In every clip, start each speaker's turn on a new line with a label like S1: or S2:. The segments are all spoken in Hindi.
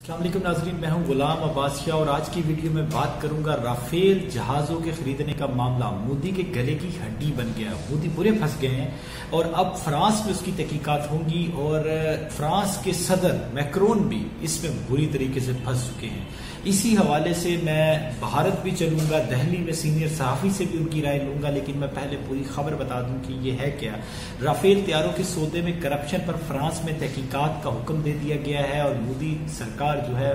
S1: अस्सलाम वालेकुम नाज़रीन, मैं हूं गुलाम अब्बास शाह और आज की वीडियो में बात करूंगा राफेल जहाज़ों के खरीदने का मामला मोदी के गले की हड्डी बन गया। मोदी पूरे फंस गए हैं और अब फ्रांस में उसकी तहकीकात होंगी और फ्रांस के सदर मैक्रोन भी इसमें बुरी तरीके से फंस चुके हैं। इसी हवाले से मैं भारत भी चलूंगा, दिल्ली में सीनियर सहाफ़ी से भी उनकी राय लूंगा, लेकिन मैं पहले पूरी खबर बता दूं कि ये है क्या। राफेल तैयारों के सौदे में करप्शन पर फ्रांस में तहकीकात का हुक्म दे दिया गया है और मोदी सरकार जो है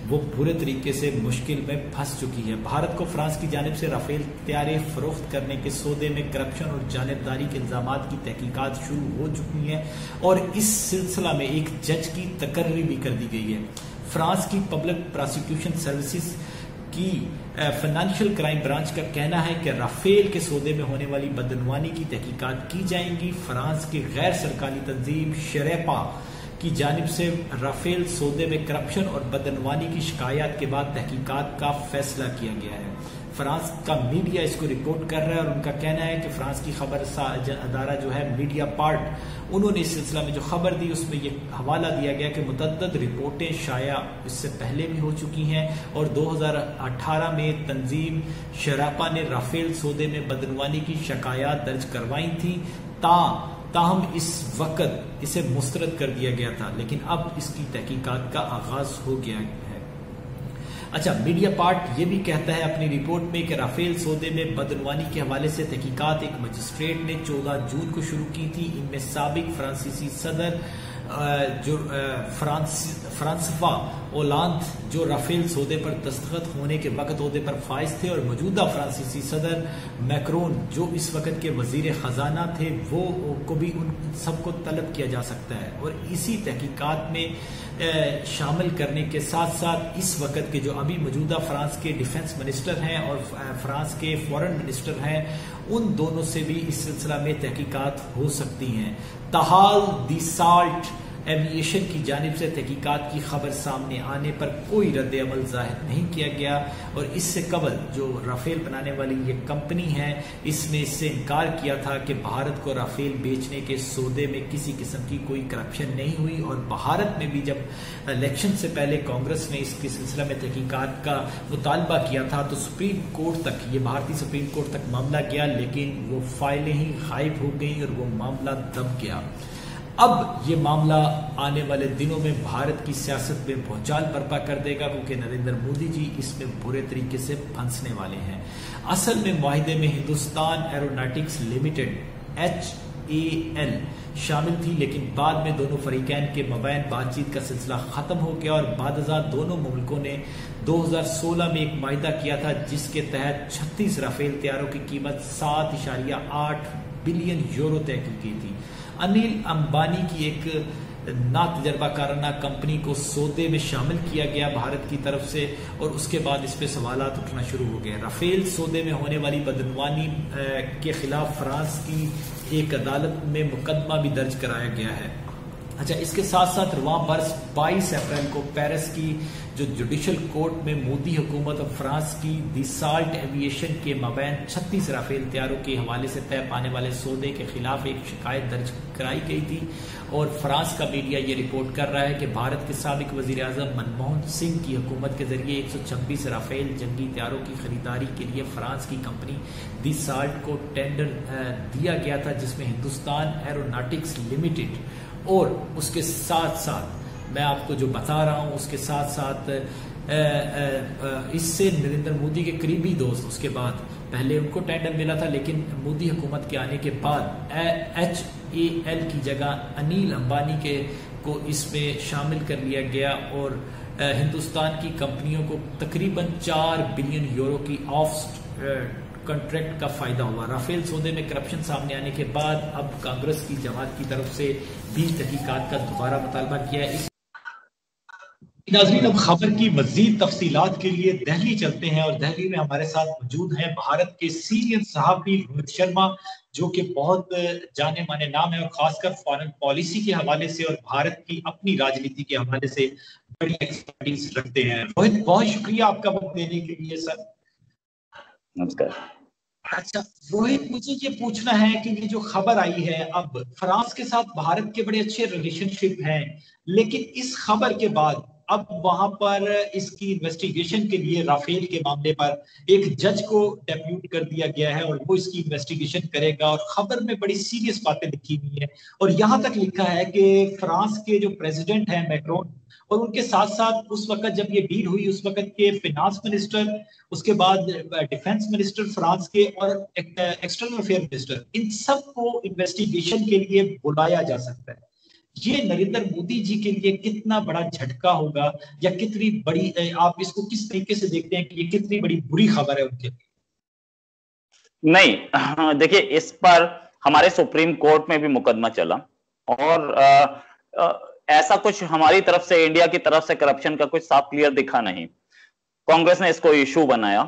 S1: वो पूरे तरीके से मुश्किल में फंस चुकी है। भारत को फ्रांस की जानिब से राफेल तैयारे फरोख्त करने के सौदे में करप्शन और जानिबदारी के इल्जामात की तहकीकात शुरू हो चुकी है और इस सिलसिला में एक जज की तकर्री भी कर दी गई है। फ्रांस की पब्लिक प्रोसिक्यूशन सर्विसेज की फाइनेंशियल क्राइम ब्रांच का कहना है कि राफेल के सौदे में होने वाली बदनवानी की तहकीकात की जाएंगी। फ्रांस की गैर सरकारी तंजीम शरेपा की जानिब से राफेल सौदे में करप्शन और बदनवानी की शिकायत के बाद तहकीकात का फैसला किया गया है। फ्रांस का मीडिया इसको रिपोर्ट कर रहा है और उनका कहना है कि फ्रांस की खबर अदारा जो है मीडिया पार्ट, उन्होंने इस सिलसिला में जो खबर दी उसमें ये हवाला दिया गया कि मुतअद्दिद रिपोर्टें शाया इससे पहले भी हो चुकी हैं और 2018 में तंजीम शरापा ने राफेल सौदे में बदनवानी की शिकायत दर्ज करवाई थी। ताहम इस वक्त इसे मुस्तरद कर दिया गया था, लेकिन अब इसकी तहकीकात का आगाज हो गया है। अच्छा, मीडिया पार्ट ये भी कहता है अपनी रिपोर्ट में कि राफेल सौदे में बदनवानी के हवाले से तहकीकात एक मजिस्ट्रेट ने 14 जून को शुरू की थी। इनमें साबिक फ्रांसीसी सदर जो फ्रांसवा ओलांद जो राफेल सौदे पर दस्तखत होने के वक्त ओहदे पर फाइज थे और मौजूदा फ्रांसीसी सदर मैक्रोन जो इस वक्त के वजीर खजाना थे, वो को भी उन सबको तलब किया जा सकता है और इसी तहकीकात में शामिल करने के साथ साथ इस वक्त के जो अभी मौजूदा फ्रांस के डिफेंस मिनिस्टर हैं और फ्रांस के फॉरेन मिनिस्टर हैं, उन दोनों से भी इस सिलसिला में तहकीकात हो सकती हैं। ताहाल दी साल्ट एविएशन की जानिब से तहकीकात की खबर सामने आने पर कोई रद्द अमल जाहिर नहीं किया गया और इससे कबल जो राफेल बनाने वाली ये कंपनी है, इसने इससे इनकार किया था कि भारत को राफेल बेचने के सौदे में किसी किस्म की कोई करप्शन नहीं हुई और भारत में भी जब इलेक्शन से पहले कांग्रेस ने इसके सिलसिला में तहकीकात का मुतालबा किया था तो सुप्रीम कोर्ट तक, ये भारतीय सुप्रीम कोर्ट तक मामला गया, लेकिन वो फाइलें ही गायब हो गई और वो मामला दब गया। अब ये मामला आने वाले दिनों में भारत की सियासत में भूचाल बर्पा कर देगा क्योंकि नरेंद्र मोदी जी इसमें बुरे तरीके से फंसने वाले हैं। असल में मुआहिदे में हिंदुस्तान एरोनॉटिक्स लिमिटेड HAL शामिल थी, लेकिन बाद में दोनों फरीकैन के मबैन बातचीत का सिलसिला खत्म हो गया और बादशाह दोनों मुल्कों ने 2016 में एक माहिदा किया था जिसके तहत 36 राफेल तैयारों की कीमत 7.8 बिलियन यूरो तय की गई थी। अनिल अंबानी की एक ना तजर्बाकाराना कंपनी को सौदे में शामिल किया गया भारत की तरफ से और उसके बाद इस पे सवालात उठना शुरू हो गए। राफेल सौदे में होने वाली बदनवानी के खिलाफ फ्रांस की एक अदालत में मुकदमा भी दर्ज कराया गया है। अच्छा, इसके साथ साथ रवां बरस 22 अप्रैल को पेरिस की जो जुडिशल कोर्ट में मोदी हुकूमत और फ्रांस की दी साल्ट एविएशन के मबैन 36 राफेल तैयारों के हवाले से तय पाने वाले सौदे के खिलाफ एक शिकायत दर्ज कराई गई थी और फ्रांस का मीडिया ये रिपोर्ट कर रहा है कि भारत के साबिक वजीर आजम मनमोहन सिंह की हुकूमत के जरिए 126 राफेल जंगी तैयारों की खरीदारी के लिए फ्रांस की कंपनी दी साल्ट को टेंडर दिया गया था, जिसमें हिंदुस्तान एरोनॉटिक्स लिमिटेड और उसके साथ साथ मैं आपको जो बता रहा हूं उसके साथ साथ इससे नरेंद्र मोदी के करीबी दोस्त, उसके बाद पहले उनको टेंडर मिला था लेकिन मोदी हुकूमत के आने के बाद HAL की जगह अनिल अंबानी के को इसमें शामिल कर लिया गया और हिंदुस्तान की कंपनियों को तकरीबन 4 बिलियन यूरो की ऑफ कॉन्ट्रैक्ट का फायदा हुआ। राफेल सौदे में करप्शन सामने आने के बाद अब कांग्रेस की जमात की तरफ से भी तहकीकात का दोबारा मुतालबा किया है। नाज़रीन, अब खबर की मजीद तफसीलात के लिए दिल्ली चलते हैं और दिल्ली में हमारे साथ मौजूद हैं भारत के सीनियर सहाफ़ी रोहित शर्मा, जो कि बहुत जाने माने नाम है और खासकर फॉरेन पॉलिसी के हवाले से और भारत की अपनी राजनीति के हवाले से बड़ी एक्सपर्टीज रखते हैं। रोहित, बहुत शुक्रिया आपका वक्त देने के लिए सर।
S2: नमस्कार।
S1: अच्छा रोहित, मुझे ये पूछना है कि ये जो खबर आई है, अब फ्रांस के साथ भारत के बड़े अच्छे रिलेशनशिप हैं, लेकिन इस खबर के बाद अब वहां पर इसकी इन्वेस्टिगेशन के लिए राफेल के मामले पर एक जज को डेप्यूट कर दिया गया है और वो इसकी इन्वेस्टिगेशन करेगा। और खबर में बड़ी सीरियस बातें लिखी हुई है और यहां तक लिखा है कि फ्रांस के जो प्रेसिडेंट हैं मैक्रोन, और उनके साथ साथ उस वक्त जब ये डील हुई उस वक्त के फिनांस मिनिस्टर, उसके बाद डिफेंस मिनिस्टर फ्रांस के और एक्सटर्नल अफेयर मिनिस्टर, इन सबको इन्वेस्टिगेशन के लिए बुलाया जा सकता है। ये नरेंद्र मोदी जी के लिए कितना बड़ा झटका होगा या कितनी बड़ी, आप इसको किस तरीके से देखते हैं कि ये कितनी बड़ी बुरी खबर है उनके लिए?
S2: नहीं, देखिए, इस पर हमारे सुप्रीम कोर्ट में भी मुकदमा चला और ऐसा कुछ हमारी तरफ से, इंडिया की तरफ से करप्शन का कुछ साफ क्लियर दिखा नहीं। कांग्रेस ने इसको इशू बनाया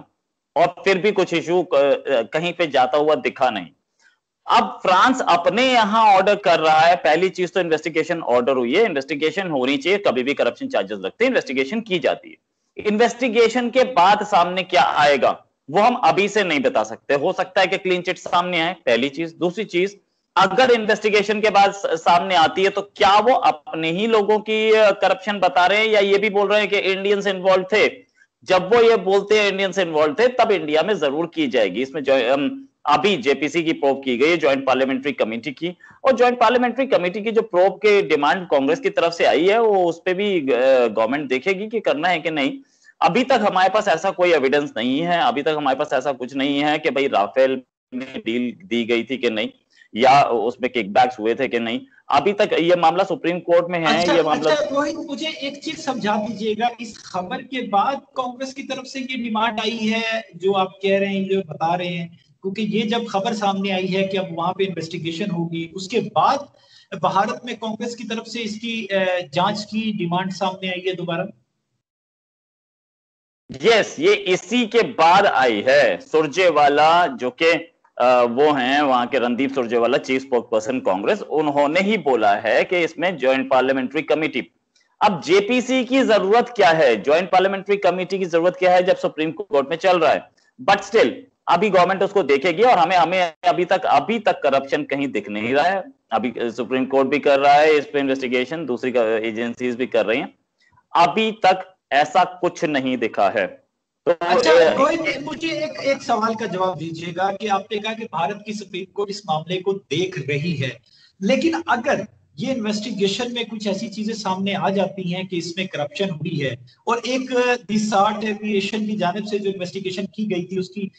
S2: और फिर भी कुछ इशू कहीं पे जाता हुआ दिखा नहीं। अब फ्रांस अपने यहां ऑर्डर कर रहा है। पहली चीज तो इन्वेस्टिगेशन ऑर्डर हुई है, इन्वेस्टिगेशन होनी चाहिए, कभी भी करप्शन चार्जेस लगते हैं, इन्वेस्टिगेशन की जाती है। इन्वेस्टिगेशन के बाद सामने क्या आएगा वो हम अभी से नहीं बता सकते। हो सकता है कि क्लीन चिट सामने आए, पहली चीज। दूसरी चीज, अगर इन्वेस्टिगेशन के बाद सामने आती है तो क्या वो अपने ही लोगों की करप्शन बता रहे हैं या ये भी बोल रहे हैं कि इंडियंस इन्वॉल्व थे? जब वो ये बोलते हैं इंडियंस इन्वॉल्व थे, तब इंडिया में जरूर की जाएगी। इसमें जो अभी जेपीसी की प्रोब की गई है, ज्वाइंट पार्लियामेंट्री कमेटी की, और ज्वाइंट पार्लियामेंट्री कमेटी की जो प्रोब के डिमांड कांग्रेस की तरफ से आई है, वो उस पर भी गवर्नमेंट देखेगी कि करना है कि नहीं। अभी तक हमारे पास ऐसा कोई एविडेंस नहीं है, अभी तक हमारे पास ऐसा कुछ नहीं है कि भाई राफेल में डील दी गई थी कि नहीं, या उसमें किकबैक्स हुए थे कि नहीं। अभी तक ये मामला सुप्रीम कोर्ट में है। ये मामला
S1: रोहित, मुझे एक चीज समझा दीजिएगा, इस खबर के बाद कांग्रेस की तरफ से ये डिमांड आई है जो आप कह रहे हैं, जो बता रहे हैं, क्योंकि ये जब खबर सामने आई है कि अब वहां पे इन्वेस्टिगेशन होगी, उसके बाद भारत में कांग्रेस की तरफ से इसकी जांच की डिमांड सामने आई है दोबारा।
S2: यस, ये इसी के बाद आई है। सुरजेवाला जो कि वो हैं वहां के, Randeep Surjewala, chief spokes person Congress, उन्होंने ही बोला है कि इसमें ज्वाइंट पार्लियामेंट्री कमेटी। अब जेपीसी की जरूरत क्या है, ज्वाइंट पार्लियामेंट्री कमेटी की जरूरत क्या है जब सुप्रीम कोर्ट में चल रहा है? बट स्टिल अभी गवर्नमेंट उसको देखेगी और हमें हमें अभी तक करप्शन कहीं दिख नहीं रहा है। अभी सुप्रीम कोर्ट भी कर रहा है इस पे इन्वेस्टिगेशन, दूसरी एजेंसीज भी कर रही हैं, अभी तक ऐसा कुछ नहीं दिखा है। तो
S1: अच्छा रोहित, मुझे एक सवाल का जवाब दीजिएगा कि आपने कहा कि भारत की सुप्रीम कोर्ट इस मामले को देख रही है, लेकिन अगर ये इन्वेस्टिगेशन में कुछ ऐसी चीजें सामने आ जाती हैं कि इसमें करप्शन हुई है, और एक दिसार्ट एविएशन की जानिब से जो इन्वेस्टिगेशन की गई थी उसकी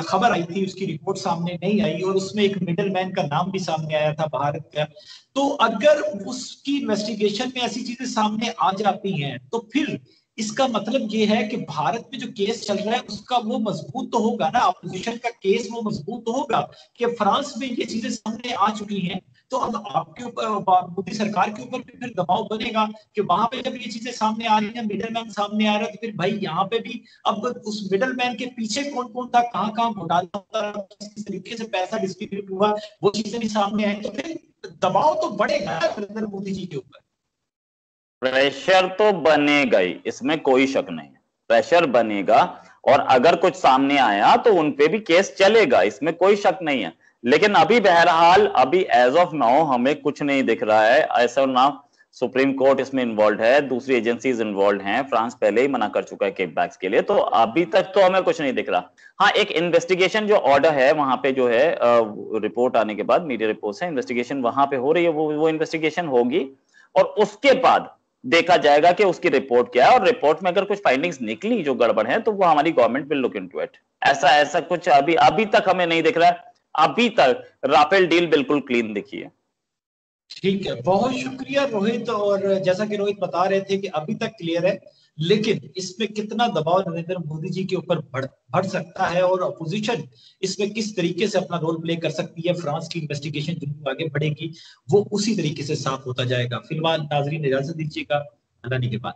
S1: खबर आई थी, उसकी रिपोर्ट सामने नहीं आई और उसमें एक मिडल मैन का नाम भी सामने आया था भारत का, तो अगर उसकी इन्वेस्टिगेशन में ऐसी चीजें सामने आ जाती हैं तो फिर इसका मतलब ये है कि भारत में जो केस चल रहा है उसका वो मजबूत तो होगा ना, अपोजिशन का केस वो मजबूत तो होगा कि फ्रांस में ये चीजें सामने आ चुकी हैं, तो अब आपके ऊपर, मोदी सरकार के ऊपर भी फिर दबाव बनेगा कि वहां पे जब ये चीजें सामने आ रही हैं, मिडल मैन सामने आ रहा है, तो फिर भाई यहाँ पे भी अब उस मिडल मैन के पीछे कौन कौन था, कहाँ कहाँ घोटाला होता, किस तरीके से पैसा डिस्ट्रीब्यूट हुआ, वो चीजें भी सामने आए, तो फिर दबाव तो बढ़ेगा नरेंद्र मोदी जी के ऊपर।
S2: प्रेशर तो बनेगा ही, इसमें कोई शक नहीं, प्रेशर बनेगा। और अगर कुछ सामने आया तो उनपे भी केस चलेगा, इसमें कोई शक नहीं है। लेकिन अभी बहरहाल, अभी एज ऑफ नाउ हमें कुछ नहीं दिख रहा है। ऐसा ना सुप्रीम कोर्ट इसमें इन्वॉल्व है, दूसरी एजेंसीज इन्वॉल्व हैं, फ्रांस पहले ही मना कर चुका है किकबैक्स के लिए, तो अभी तक तो हमें कुछ नहीं दिख रहा। हाँ, एक इन्वेस्टिगेशन जो ऑर्डर है वहां पे जो है, रिपोर्ट आने के बाद, मीडिया रिपोर्ट है, इन्वेस्टिगेशन वहां पे हो रही है, वो इन्वेस्टिगेशन होगी और उसके बाद देखा जाएगा कि उसकी रिपोर्ट क्या है, और रिपोर्ट में अगर कुछ फाइंडिंग्स निकली जो गड़बड़ है तो वो हमारी government will look into it. ऐसा कुछ अभी तक हमें नहीं दिख रहा है। अभी तक राफेल डील बिल्कुल क्लीन दिखी है।
S1: ठीक है, बहुत शुक्रिया रोहित। और जैसा कि रोहित बता रहे थे कि अभी तक क्लियर है, लेकिन इसमें कितना दबाव नरेंद्र मोदी जी के ऊपर बढ़ सकता है और अपोजिशन इसमें किस तरीके से अपना रोल प्ले कर सकती है, फ्रांस की इन्वेस्टिगेशन जो आगे बढ़ेगी वो उसी तरीके से साफ होता जाएगा। फिलहाल नाजरीन इजाजत दीजिएगा, अल्लाह के बाद।